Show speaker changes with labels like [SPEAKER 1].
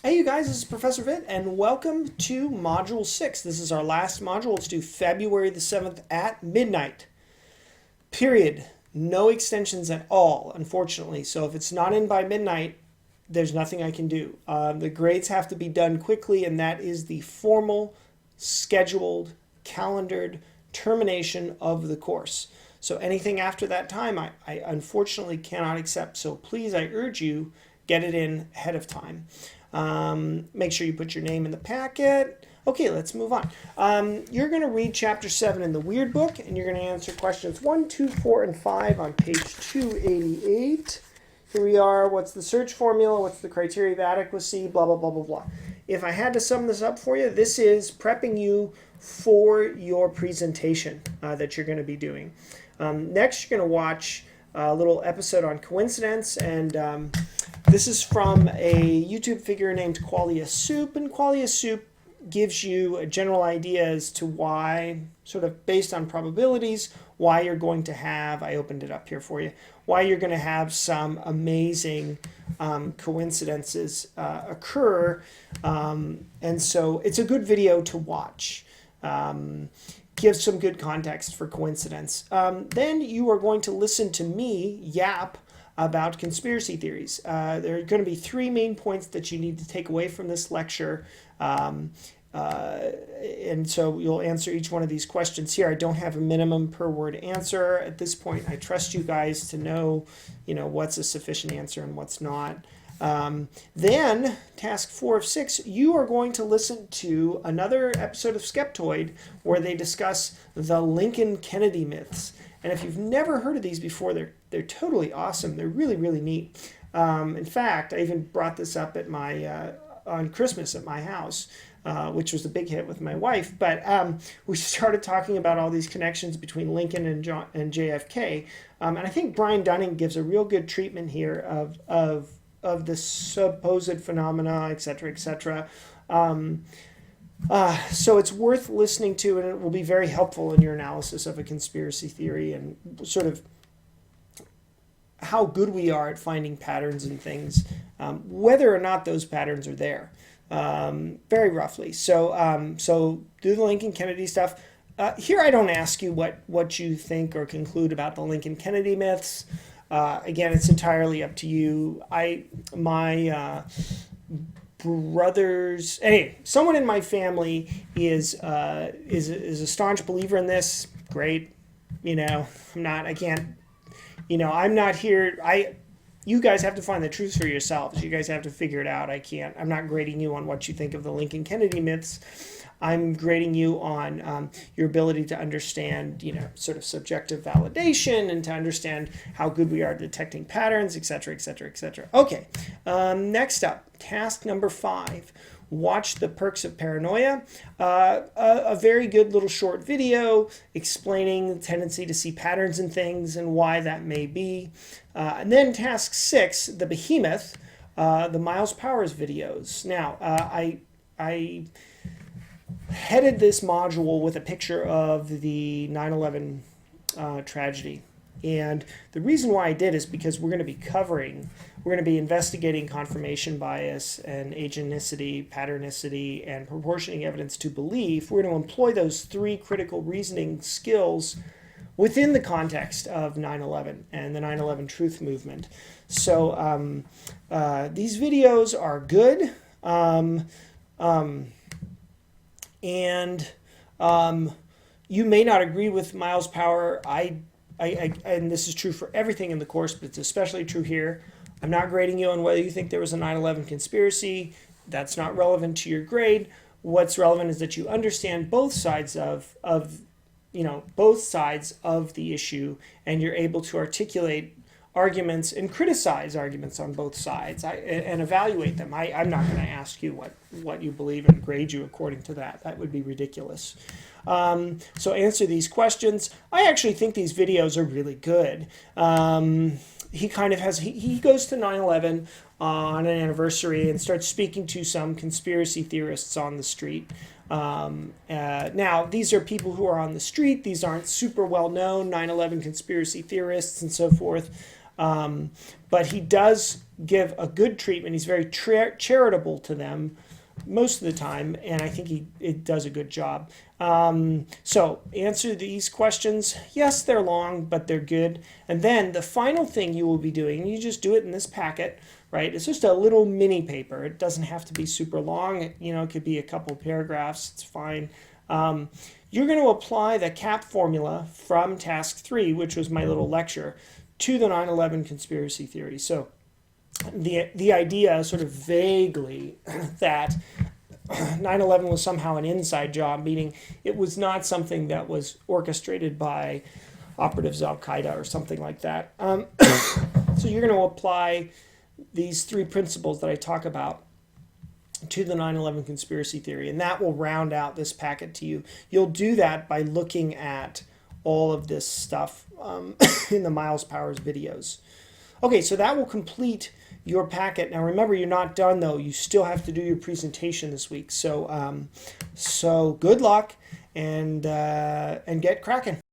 [SPEAKER 1] Hey you guys, this is Professor Vitt, and welcome to Module 6. This is our last module. It's due February the 7th at midnight. Period. No extensions at all, unfortunately. So if it's not in by midnight, there's nothing I can do. The grades have to be done quickly, and that is the formal, scheduled, calendared termination of the course. So anything after that time, I unfortunately cannot accept. So please, I urge you, get it in ahead of time. Make sure you put your name in the packet. Okay, let's move on. You're going to read Chapter 7 in the Weird Book, and you're going to answer questions 1, 2, 4, and 5 on page 288. Here we are. What's the search formula? What's the criteria of adequacy? Blah, blah, blah, blah, blah. If I had to sum this up for you, this is prepping you for your presentation that you're going to be doing. Next, you're going to watch a little episode on coincidence, and this is from a YouTube figure named Qualia Soup, and Qualia Soup gives you a general idea as to why, sort of based on probabilities, why you're going to have, I opened it up here for you, why you're going to have some amazing coincidences occur, and so it's a good video to watch. Gives some good context for coincidence. Then you are going to listen to me yap about conspiracy theories. There are going to be three main points that you need to take away from this lecture. And so you'll answer each one of these questions here. I don't have a minimum per word answer at this point. I trust you guys to know, what's a sufficient answer and what's not. Then, task 4 of 6, you are going to listen to another episode of Skeptoid where they discuss the Lincoln-Kennedy myths. And if you've never heard of these before, they're totally awesome. They're really, really neat. In fact, I even brought this up at my on Christmas at my house, which was a big hit with my wife. But we started talking about all these connections between Lincoln and JFK. And I think Brian Dunning gives a real good treatment here of the supposed phenomena, etc., etc. So it's worth listening to, and it will be very helpful in your analysis of a conspiracy theory and sort of how good we are at finding patterns in things, whether or not those patterns are there, very roughly. So do the Lincoln Kennedy stuff. Here I don't ask you what you think or conclude about the Lincoln Kennedy myths. Again, it's entirely up to you. My brothers, anyway, someone in my family is a staunch believer in this. Great, I'm not here. You guys have to find the truth for yourselves. You guys have to figure it out. I'm not grading you on what you think of the Lincoln Kennedy myths. I'm grading you on your ability to understand, sort of subjective validation and to understand how good we are at detecting patterns, etc., etc., etc. Okay, next up, task number 5. Watch The Perks of Paranoia, a very good little short video explaining the tendency to see patterns in things and why that may be. And then task 6, The Behemoth, the Miles Powers videos. Now, I headed this module with a picture of the 9/11 tragedy. And the reason why I did is because we're going to be investigating confirmation bias and agenticity, patternicity, and proportioning evidence to belief. We're going to employ those 3 critical reasoning skills within the context of 9/11 and the 9/11 truth movement. So these videos are good. And you may not agree with Miles Power. And this is true for everything in the course, but it's especially true here. I'm not grading you on whether you think there was a 9/11 conspiracy. That's not relevant to your grade. What's relevant is that you understand both sides of the issue, and you're able to articulate arguments and criticize arguments on both sides and evaluate them. I'm not going to ask you what you believe and grade you according to that. That would be ridiculous. So answer these questions. I actually think these videos are really good. He kind of he goes to 9/11 on an anniversary and starts speaking to some conspiracy theorists on the street. Now, these are people who are on the street. These aren't super well-known 9/11 conspiracy theorists and so forth. But he does give a good treatment. He's very charitable to them most of the time, and I think it does a good job. So answer these questions. Yes, they're long, but they're good. And then the final thing you will be doing, and you just do it in this packet, right? It's just a little mini paper. It doesn't have to be super long. It could be a couple paragraphs. It's fine. You're going to apply the CAP formula from task 3, which was my little lecture, to the 9/11 conspiracy theory. So the idea, sort of vaguely, that 9/11 was somehow an inside job, meaning it was not something that was orchestrated by operatives of Al-Qaeda or something like that. So you're going to apply these 3 principles that I talk about to the 9/11 conspiracy theory, and that will round out this packet to you. You'll do that by looking at all of this stuff in the Miles Powers videos. Okay, so that will complete your packet. Now remember, you're not done though. You still have to do your presentation this week. So good luck and get cracking.